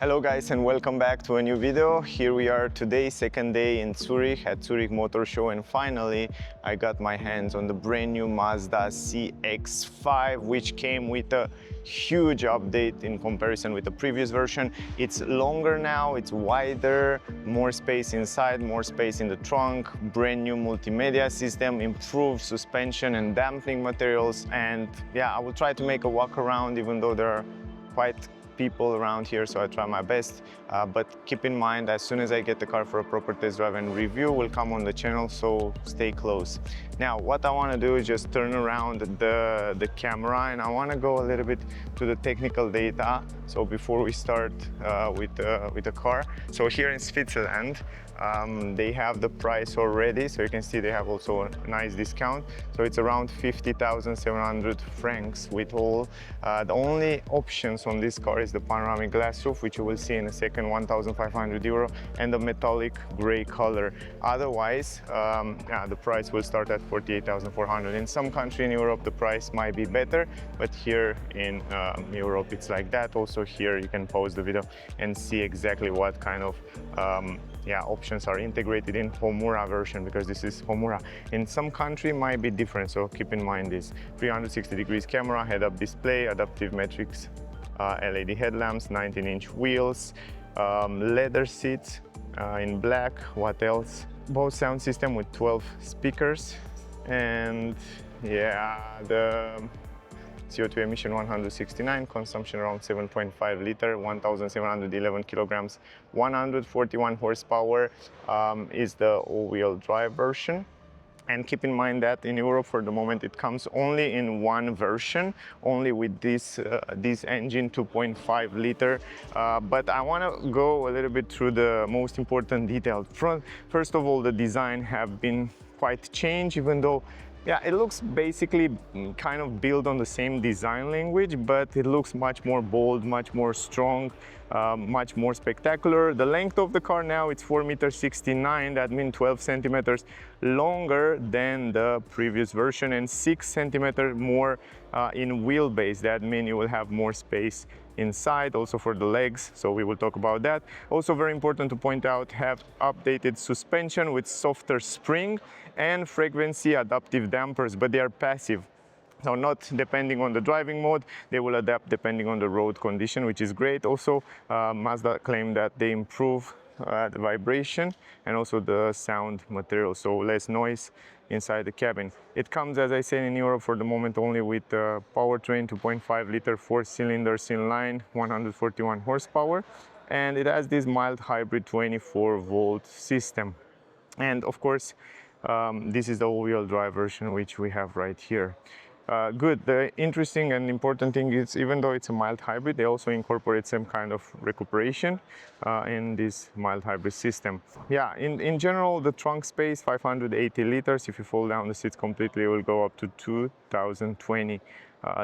Hello guys and welcome back to a new video. Here we are today, second day in Zurich at Zurich Motor Show, and finally I got my hands on the brand new Mazda CX-5, which came with a huge update in comparison with the previous version. It's longer now, it's wider, more space inside, more space in the trunk, brand new multimedia system, improved suspension and damping materials, and yeah, I will try to make a walk around even though there are quite people around here, so I try my best, but keep in mind, as soon as I get the car for a proper test drive and review will come on the channel, so stay close. Now what I want to do is just turn around the camera, and I want to go a little bit to the technical data. So before we start with the car, so here in Switzerland they have the price already, so you can see they have also a nice discount, so it's around 50,700 francs with all. The only options on this car is the panoramic glass roof, which you will see in a second, 1,500 euro, and the metallic gray color. Otherwise, yeah, the price will start at 48,400. In some country in Europe the price might be better, but here in Europe it's like that. Also here you can pause the video and see exactly what kind of yeah, options are integrated in Homura version, because this is Homura. In some country might be different, so keep in mind this. 360 degrees camera, head-up display, adaptive matrix LED headlamps, 19-inch wheels, leather seats in black. What else? Bose sound system with 12 speakers, and yeah, the CO2 emission 169, consumption around 7.5 liter, 1,711 kilograms, 141 horsepower, is the all-wheel drive version. And keep in mind that in Europe for the moment it comes only in one version, only with this engine, 2.5 liter. But I want to go a little bit through the most important details. First of all, the design have been quite changed, even though yeah, it looks basically kind of built on the same design language, but it looks much more bold, much more strong, much more spectacular. The length of the car now, it's 4.69 meters, that means 12 centimeters longer than the previous version, and 6 centimeters more in wheelbase. That means you will have more space inside, also for the legs, so we will talk about that. Also very important to point out, have updated suspension with softer spring and frequency adaptive dampers, but they are passive. So not depending on the driving mode, they will adapt depending on the road condition, which is great. Also, Mazda claimed that they improve the vibration and also the sound material, so less noise inside the cabin. It comes, as I said, in Europe for the moment only with powertrain, 2.5 liter 4-cylinders in line, 141 horsepower, and it has this mild hybrid 24-volt system. And of course, this is the all-wheel drive version which we have right here. Good. The interesting and important thing is, even though it's a mild hybrid, they also incorporate some kind of recuperation in this mild hybrid system. Yeah, in general, the trunk space, 580 liters. If you fold down the seats completely, it will go up to 2020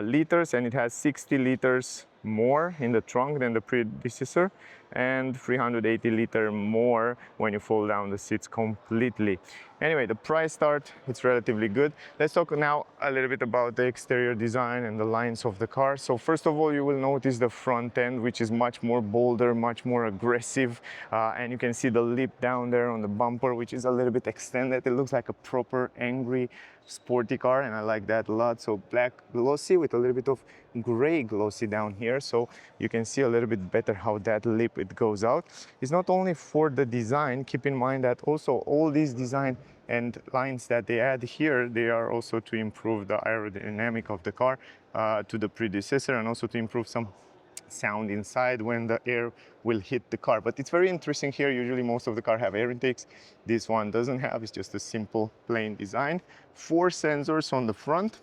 liters, and it has 60 liters more in the trunk than the predecessor, and 380 liter more when you fold down the seats completely. Anyway, the price start, it's relatively good. Let's talk now a little bit about the exterior design and the lines of the car. So first of all, you will notice the front end, which is much more bolder, much more aggressive, and you can see the lip down there on the bumper, which is a little bit extended. It looks like a proper angry sporty car, and I like that a lot. So black glossy with a little bit of gray glossy down here, so you can see a little bit better how that lip it goes out. It's not only for the design. Keep in mind that also all these design and lines that they add here, they are also to improve the aerodynamic of the car to the predecessor, and also to improve some sound inside when the air will hit the car. But it's very interesting here. Usually most of the car have air intakes. This one doesn't have. It's just a simple plain design. 4 sensors on the front,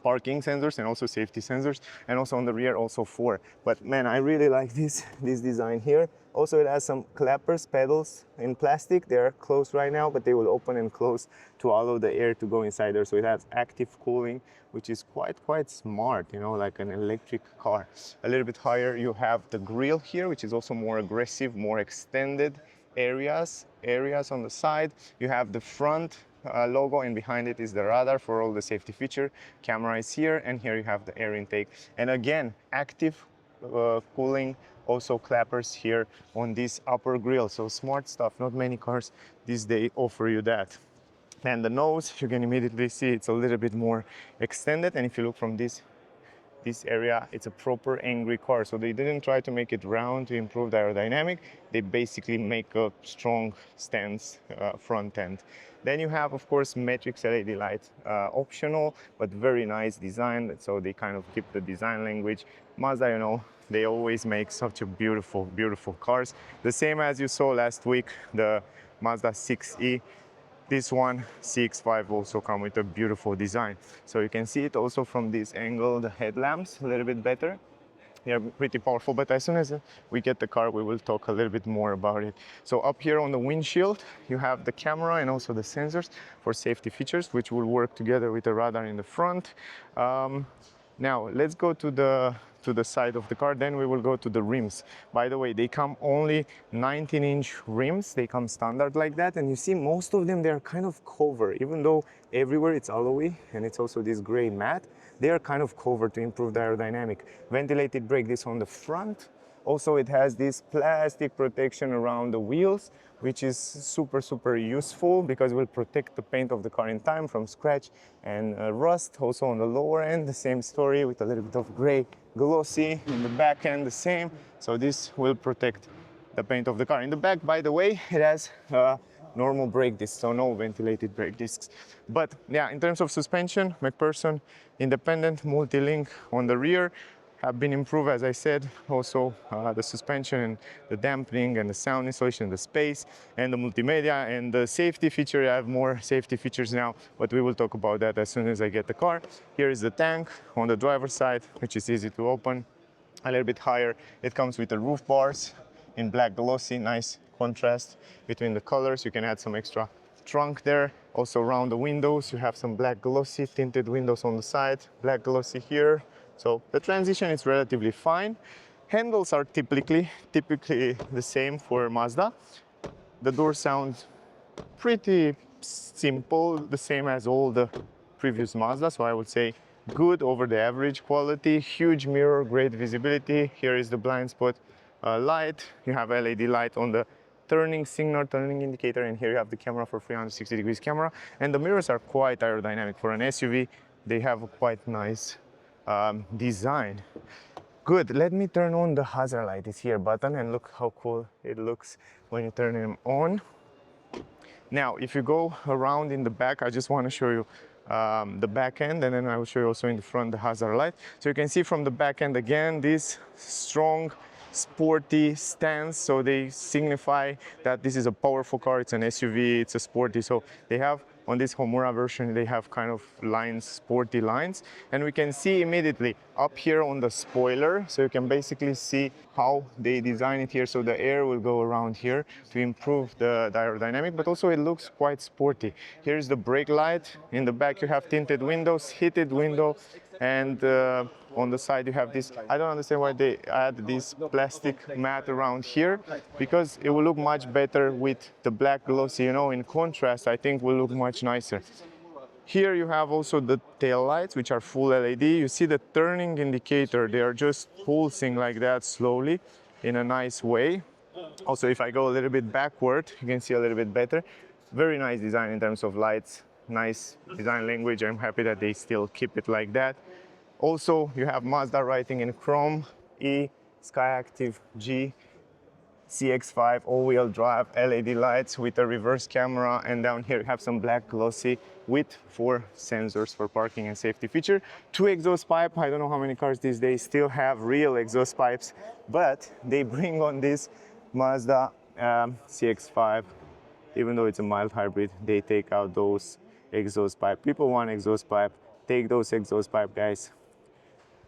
parking sensors and also safety sensors, and also on the rear also 4. But man, I really like this design here. Also, it has some clappers, pedals in plastic. They're closed right now, but they will open and close to allow the air to go inside there. So it has active cooling, which is quite smart, you know, like an electric car. A little bit higher, you have the grille here, which is also more aggressive, more extended areas on the side. You have the front logo, and behind it is the radar for all the safety feature. Camera is here, and here you have the air intake. And again, active cooling, also clappers here on this upper grille. So smart stuff. Not many cars these days offer you that. And the nose, you can immediately see it's a little bit more extended. And if you look from this area, it's a proper angry car. So they didn't try to make it round to improve the aerodynamic. They basically make a strong stance front end. Then you have, of course, matrix LED light, optional, but very nice design. So they kind of keep the design language. Mazda, you know, they always make such a beautiful, beautiful cars. The same as you saw last week, the Mazda 6e. This one, CX-5, also come with a beautiful design. So you can see it also from this angle, the headlamps a little bit better. They're pretty powerful, but as soon as we get the car, we will talk a little bit more about it. So up here on the windshield, you have the camera and also the sensors for safety features, which will work together with the radar in the front. Now, let's go to the side of the car, then we will go to the rims. By the way, they come only 19-inch rims. They come standard like that, and you see most of them, they're kind of covered. Even though everywhere it's alloy, and it's also this gray matte, they are kind of covered to improve the aerodynamic. Ventilated brake disc on the front. Also, it has this plastic protection around the wheels, which is super, super useful because it will protect the paint of the car in time from scratch and rust. Also on the lower end, the same story with a little bit of gray glossy. In the back end, the same. So this will protect the paint of the car. In the back, by the way, it has normal brake discs, so no ventilated brake discs. But yeah, in terms of suspension, McPherson independent multi-link on the rear have been improved, as I said. Also the suspension and the dampening and the sound insulation, the space and the multimedia and the safety feature. I have more safety features now, but we will talk about that as soon as I get the car. Here is the tank on the driver's side, which is easy to open. A little bit higher, it comes with the roof bars in black glossy, nice contrast between the colors. You can add some extra trunk there. Also around the windows, you have some black glossy tinted windows on the side, black glossy here. So the transition is relatively fine. Handles are typically the same for Mazda. The door sounds pretty simple, the same as all the previous Mazda. So I would say good over the average quality. Huge mirror, great visibility. Here is the blind spot light. You have LED light on the turning signal, turning indicator, and here you have the camera for 360 degrees camera. And the mirrors are quite aerodynamic. For an SUV, they have a quite nice design. Good, let me turn on the hazard light. It's here button, and look how cool it looks when you turn them on. Now, if you go around in the back, I just want to show you the back end, and then I will show you also in the front the hazard light. So you can see from the back end again, this strong, sporty stance. So they signify that this is a powerful car, it's an SUV, it's a sporty. So they have, on this Homura version, they have kind of lines, sporty lines. And we can see immediately up here on the spoiler, so you can basically see how they design it here. So the air will go around here to improve the aerodynamic, but also it looks quite sporty. Here's the brake light. In the back you have tinted windows, heated window, and on the side you have this. I don't understand why they add this plastic mat around here, because it will look much better with the black glossy, you know, in contrast. I think will look much nicer. Here you have also the tail lights, which are full LED. You see the turning indicator, they are just pulsing like that slowly in a nice way. Also, if I go a little bit backward, you can see a little bit better. Very nice design in terms of lights, nice design language. I'm happy that they still keep it like that. Also, you have Mazda writing in chrome, E, Skyactiv G, CX-5 all-wheel drive, LED lights with a reverse camera, and down here you have some black glossy with 4 sensors for parking and safety feature. 2 exhaust pipe. I don't know how many cars these days still have real exhaust pipes, but they bring on this Mazda CX-5. Even though it's a mild hybrid, they take out those exhaust pipe. People want exhaust pipe, take those exhaust pipe, guys.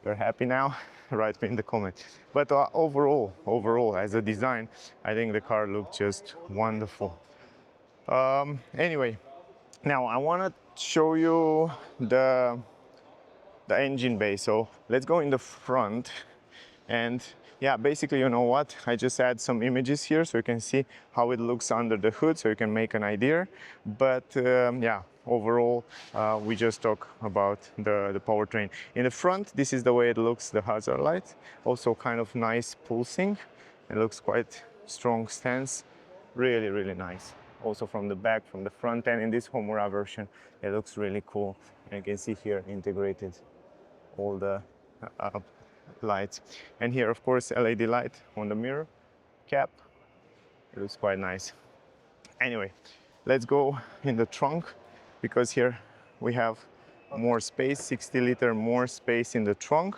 You're happy now? Write me in the comment. But overall, as a design, I think the car looked just wonderful. Anyway, now I want to show you the engine bay. So let's go in the front. And yeah, basically, you know what? I just add some images here so you can see how it looks under the hood, so you can make an idea. But yeah, overall, we just talk about the powertrain. In the front, this is the way it looks, the hazard light. Also kind of nice pulsing. It looks quite strong stance. Really, really nice. Also from the back, from the front end in this Homura version, it looks really cool. And you can see here integrated all the uh, lights. And here, of course, LED light on the mirror cap. It looks quite nice. Anyway, let's go in the trunk because here we have more space, 60-liter more space in the trunk.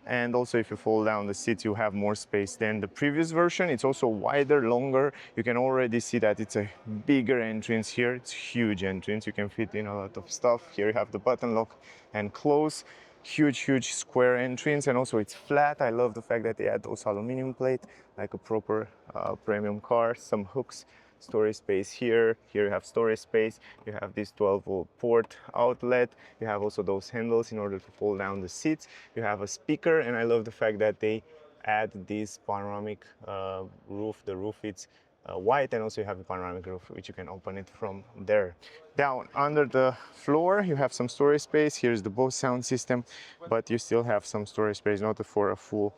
And also if you fold down the seats, you have more space than the previous version. It's also wider, longer. You can already see that it's a bigger entrance here. It's huge entrance. You can fit in a lot of stuff. Here you have the button lock and close. Huge square entrance, and also it's flat. I love the fact that they add those aluminum plate like a proper premium car. Some hooks, storage space here. Here you have storage space. You have this 12-volt port outlet. You have also those handles in order to fold down the seats. You have a speaker, and I love the fact that they add this panoramic roof. The roof is white, and also you have a panoramic roof which you can open it from there. Down under the floor you have some storage space. Here's the Bose sound system, but you still have some storage space, not for a full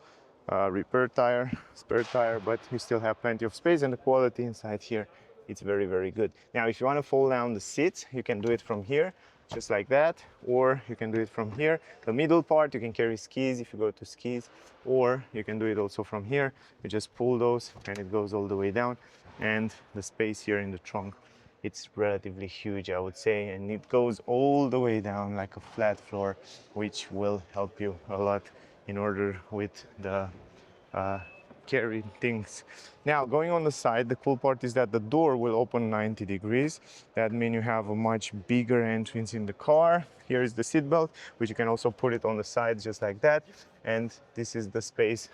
spare tire, but you still have plenty of space, and the quality inside here, it's very good. Now if you want to fold down the seats, you can do it from here just like that, or you can do it from here. The middle part you can carry skis if you go to skis, or you can do it also from here. You just pull those and it goes all the way down, and the space here in the trunk, it's relatively huge, I would say, and it goes all the way down like a flat floor, which will help you a lot in order with the carry things. Now going on the side, the cool part is that the door will open 90 degrees. That means you have a much bigger entrance in the car. Here is the seat belt, which you can also put it on the side just like that. And this is the space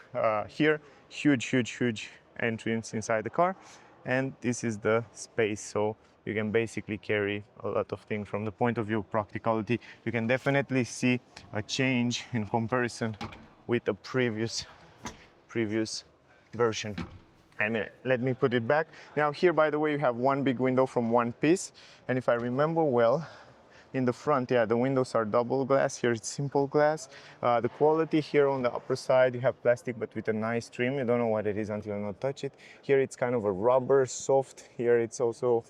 here. Huge entrance inside the car. And this is the space, so you can basically carry a lot of things. From the point of view of practicality, you can definitely see a change in comparison with the previous version. And let me put it back. Now here, by the way, you have one big window from one piece, and if I remember well, in the front, yeah, the windows are double glass. Here it's simple glass. The quality here on the upper side, you have plastic but with a nice trim. You don't know what it is until you not touch it. Here it's kind of a rubber, soft. Here it's also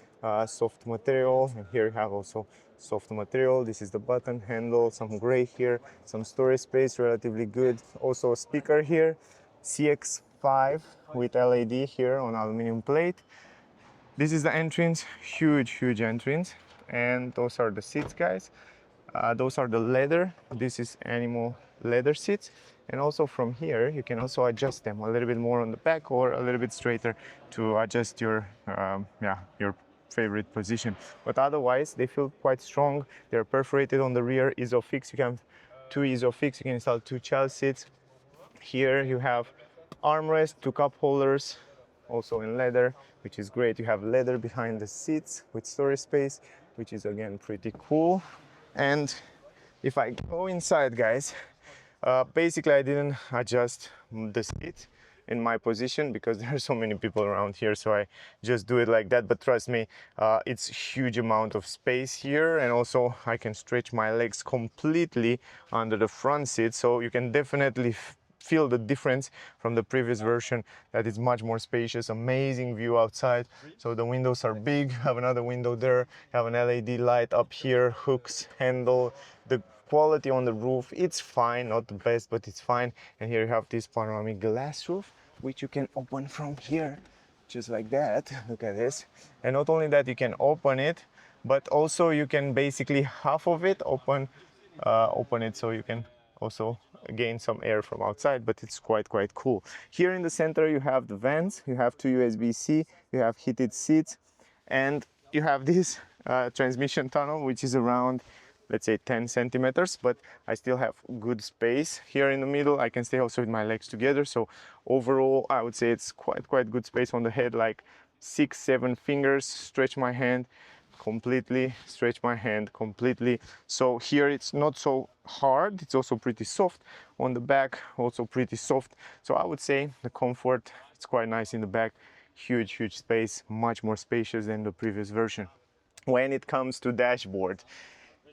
soft material, and here you have also soft material. This is the button handle, some gray here, some storage space, relatively good. Also a speaker here, CX-5 with LED here on aluminum plate. This is the entrance, huge entrance, and those are the seats, guys. Those are the leather. This is animal leather seats, and also from here you can also adjust them a little bit more on the back or a little bit straighter to adjust your your favorite position. But otherwise they feel quite strong. They're perforated on the rear. Isofix, you can have two Isofix. You can install two child seats. Here you have armrest, two cup holders, also in leather, which is great. You have leather behind the seats with storage space, which is again pretty cool. And if I go inside, guys, basically I didn't adjust the seat in my position because there are so many people around here, so I just do it like that. But trust me, it's huge amount of space here, and also I can stretch my legs completely under the front seat, so you can definitely feel the difference from the previous version, that is much more spacious, amazing view outside. So the windows are big, have another window there, have an LED light up here, hooks, handle. The quality on the roof, it's fine, not the best, but it's fine. And here you have this panoramic glass roof, which you can open from here, just like that. Look at this. And not only that, you can open it, but also you can basically half of it open it, so you can also gain some air from outside, but it's quite cool. Here in the center you have the vents, you have two USB-C, you have heated seats, and you have this transmission tunnel, which is around, let's say, 10 centimeters, but I still have good space here in the middle. I can stay also with my legs together, so overall I would say it's quite good space on the head, like 6-7 fingers. Stretch my hand completely, stretch my hand completely. So here it's not so hard, it's also pretty soft. On the back, also pretty soft. So I would say the comfort, it's quite nice in the back. Huge space, much more spacious than the previous version. when it comes to dashboard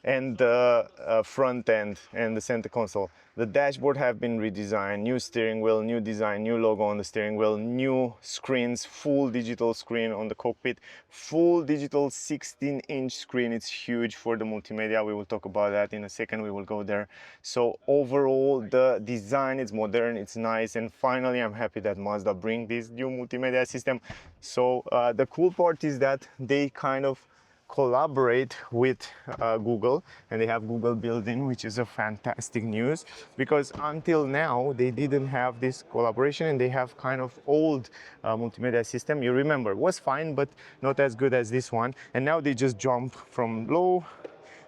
and the front end and the center console. The dashboard have been redesigned, new steering wheel, new design, new logo on the steering wheel, new screens, full digital screen on the cockpit, full digital 16-inch screen. It's huge for the multimedia. We will talk about that in a second. We will go there. So overall, the design is modern, it's nice, and finally I'm happy that Mazda bring this new multimedia system. So the cool part is that they kind of collaborate with Google, and they have Google built-in, which is a fantastic news, because until now they didn't have this collaboration, and they have kind of old multimedia system. You remember, it was fine, but not as good as this one. And now they just jump from low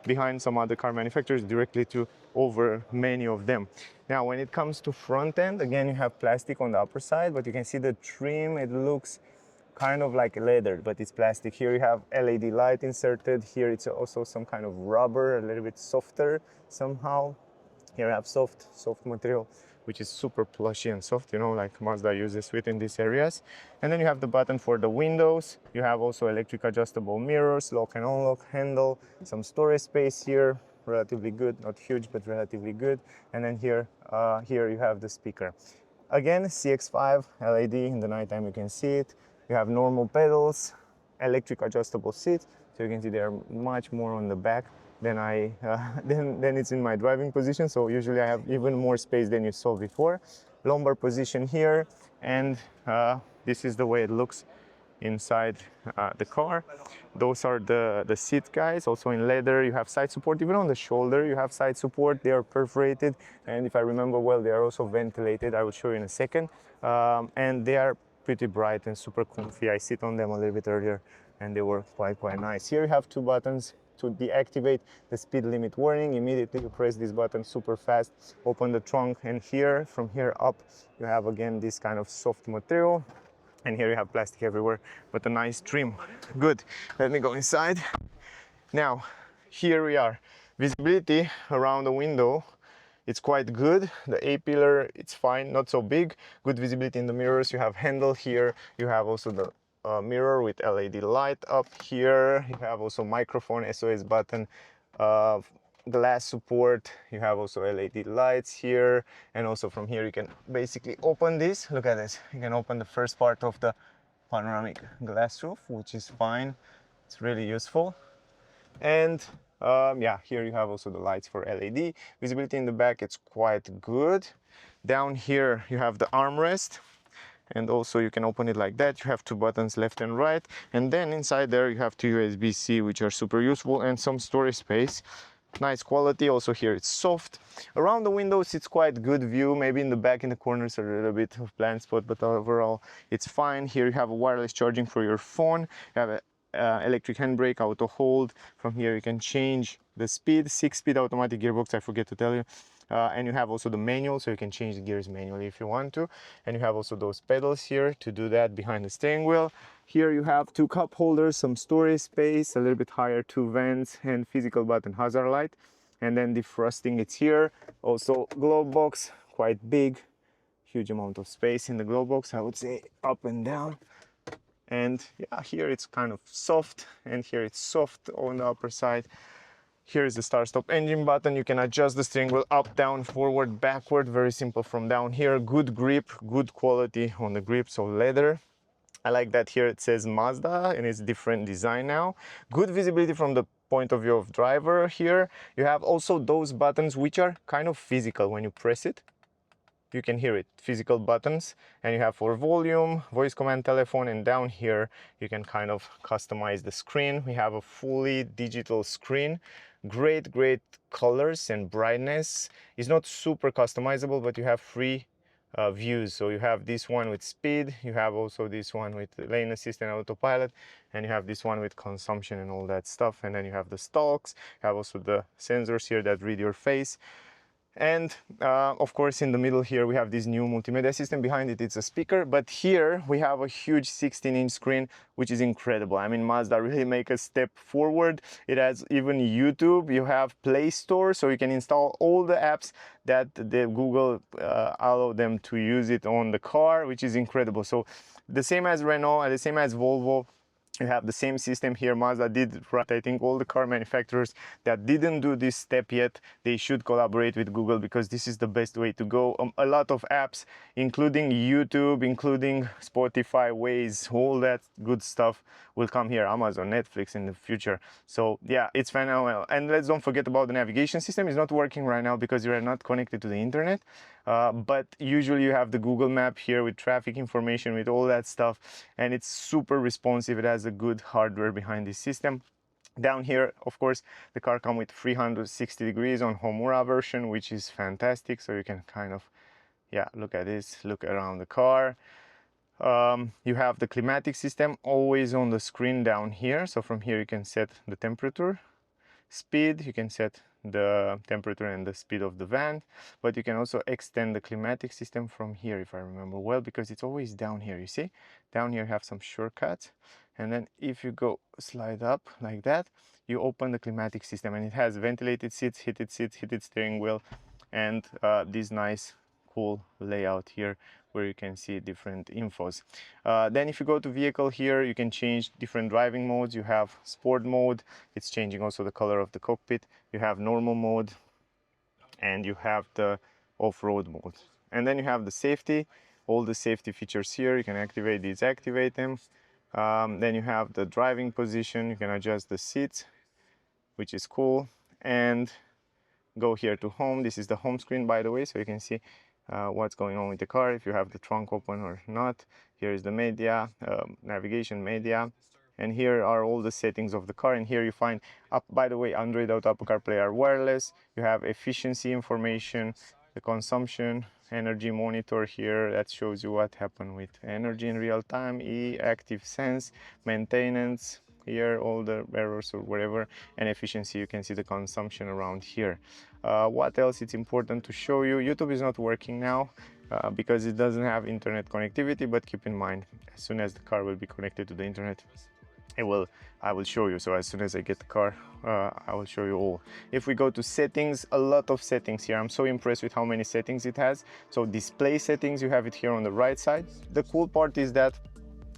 behind some other car manufacturers directly to over many of them. Now, when it comes to front end, again, you have plastic on the upper side, but you can see the trim, it looks kind of like leather, but it's plastic. Here you have LED light inserted. Here it's also some kind of rubber, a little bit softer somehow. Here you have soft material, which is super plushy and soft, you know, like Mazda uses within these areas. And then you have the button for the windows. You have also electric adjustable mirrors, lock and unlock handle, some storage space here, relatively good, not huge, but relatively good. And then here you have the speaker. Again, CX-5 LED, in the nighttime you can see it. You have normal pedals, electric adjustable seats, so you can see they are much more on the back than than it's in my driving position. So usually I have even more space than you saw before. Lumbar position here, and this is the way it looks inside the car. Those are the seat guys, also in leather. You have side support, even on the shoulder you have side support. They are perforated, and if I remember well, they are also ventilated. I will show you in a second. And they are pretty bright and super comfy. I sit on them a little bit earlier and they were quite nice. Here you have two buttons to deactivate the speed limit warning. Immediately you press this button super fast, open the trunk, and here, from here up, you have again this kind of soft material. And here you have plastic everywhere, but a nice trim. Good. Let me go inside. Now, here we are. Visibility around the window, it's quite good. The A-pillar, it's fine, not so big. Good visibility in the mirrors. You have handle here. You have also the mirror with LED light up here. You have also microphone, SOS button, glass support. You have also LED lights here, and also from here you can basically open this. Look at this. You can open the first part of the panoramic glass roof, which is fine. It's really useful. And yeah, here you have also the lights for LED. Visibility in the back, it's quite good. Down here you have the armrest, and also you can open it like that. You have two buttons, left and right, and then inside there you have two USB-C, which are super useful, and some storage space. Nice quality. Also here it's soft. Around the windows it's quite good view. Maybe in the back in the corners a little bit of blind spot, but overall it's fine. Here you have a wireless charging for your phone. You have a electric handbrake, auto hold. From here you can change the speed, 6-speed automatic gearbox, I forget to tell you. And you have also the manual, so you can change the gears manually if you want to. And you have also those pedals here to do that behind the steering wheel. Here you have two cup holders, some storage space, a little bit higher, two vents, and physical button hazard light. And then defrosting, it's here. Also glove box, quite big, huge amount of space in the glove box, I would say, up and down. And yeah, here it's kind of soft, and here it's soft on the upper side. Here is the start stop engine button. You can adjust the steering wheel up, down, forward, backward, very simple from down here. Good grip, good quality on the grip, so leather. I like that here it says Mazda and it's different design now. Good visibility from the point of view of driver here. You have also those buttons which are kind of physical. When you press it, you can hear it, physical buttons, and you have for volume, voice command, telephone, and down here you can kind of customize the screen. We have a fully digital screen, great colors and brightness. It's not super customizable, but you have free views. So you have this one with speed, you have also this one with lane assist and autopilot, and you have this one with consumption and all that stuff. And then you have the stalks, you have also the sensors here that read your face. And of course in the middle here we have this new multimedia system. Behind it it's a speaker, but here we have a huge 16-inch screen, which is incredible. I mean, Mazda really make a step forward. It has even YouTube. You have Play Store, so you can install all the apps that the Google allow them to use it on the car, which is incredible. So the same as Renault and the same as Volvo, You have the same system here. Mazda did right. I think all the car manufacturers that didn't do this step yet, they should collaborate with Google, because this is the best way to go. A lot of apps, including YouTube, including Spotify, Waze, all that good stuff will come here. Amazon, Netflix in the future. So yeah, it's phenomenal. And let's don't forget about the navigation system. It's not working right now because you are not connected to the internet. But usually you have the Google map here with traffic information, with all that stuff, and it's super responsive. It has a good hardware behind this system. Down here, of course, the car comes with 360 degrees on Homura version, which is fantastic. So you can kind of, yeah, look at this, look around the car. You have the climatic system always on the screen down here. So from here you can set the temperature, speed, you can set the temperature and the speed of the van, but you can also extend the climatic system from here, if I remember well, because it's always down here. You see, down here you have some shortcuts, and then if you go slide up like that, you open the climatic system, and it has ventilated seats, heated steering wheel, and this nice cool layout here where you can see different infos. Then if you go to vehicle here, you can change different driving modes. You have sport mode, it's changing also the color of the cockpit. You have normal mode, and you have the off-road mode. And then you have the safety, all the safety features here. You can activate, deactivate them. Then you have the driving position, you can adjust the seats, which is cool. And go here to home. This is the home screen, by the way, so you can see what's going on with the car, if you have the trunk open or not. Here is the media, navigation media, and here are all the settings of the car. And here you find, by the way, Android Auto, Apple CarPlay are wireless. You have efficiency information, the consumption, energy monitor here that shows you what happened with energy in real time, active sense, maintenance, here all the errors or whatever, and efficiency. You can see the consumption around here. What else it's important to show you? YouTube is not working now because it doesn't have internet connectivity, but keep in mind, as soon as the car will be connected to the internet, I will show you. So as soon as I get the car, I will show you all. If we go to settings, a lot of settings here. I'm so impressed with how many settings it has. So display settings, you have it here on the right side. The cool part is that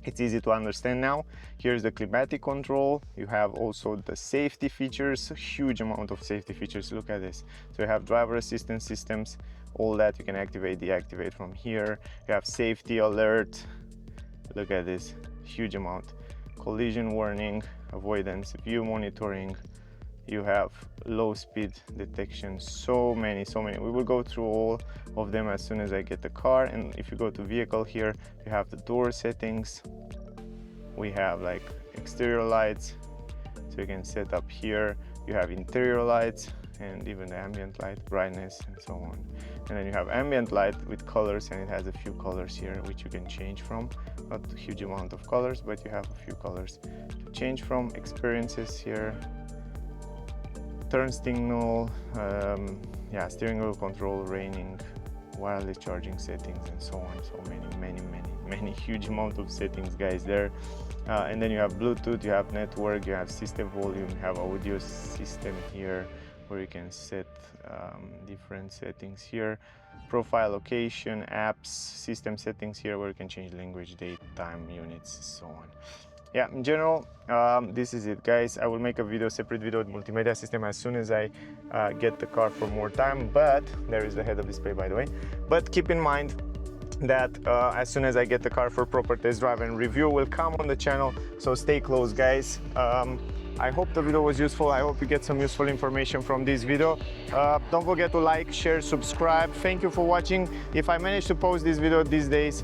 it's easy to understand now. Here's the climatic control. You have also the safety features, a huge amount of safety features. Look at this. So you have driver assistance systems, all that you can activate, deactivate from here. You have safety alert. Look at this, huge amount. Collision warning, avoidance, view monitoring. You have low speed detection, so many. We will go through all of them as soon as I get the car. And if you go to vehicle here, you have the door settings. We have like exterior lights, so you can set up here. You have interior lights and even the ambient light, brightness, and so on. And then you have ambient light with colors, and it has a few colors here which you can change from. Not a huge amount of colors, but you have a few colors to change from. Experiences here, turn signal, yeah, steering wheel control, raining, wireless charging settings, and so on. So many huge amount of settings, guys, there. And then you have Bluetooth, you have network, you have system volume, you have audio system here where you can set different settings here, profile, location, apps, system settings here where you can change language, date, time, units, so on. Yeah, in general, this is it, guys. I will make a video, separate video with multimedia system as soon as I get the car for more time. But there is the head-up display, by the way. But keep in mind that as soon as I get the car for proper test drive and review will come on the channel. So stay close, guys. I hope the video was useful. I hope you get some useful information from this video. Don't forget to like, share, subscribe. Thank you for watching. If I manage to post this video these days,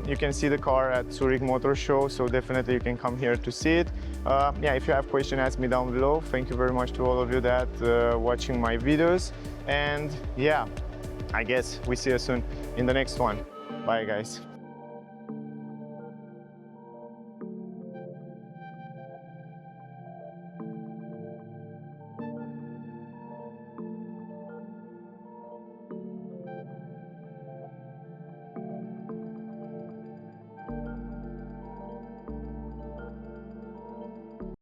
you can see the car at Zurich Motor Show, so definitely you can come here to see it. Yeah, if you have questions, ask me down below. Thank you very much to all of you that watching my videos. And yeah, I guess we see you soon in the next one. Bye, guys.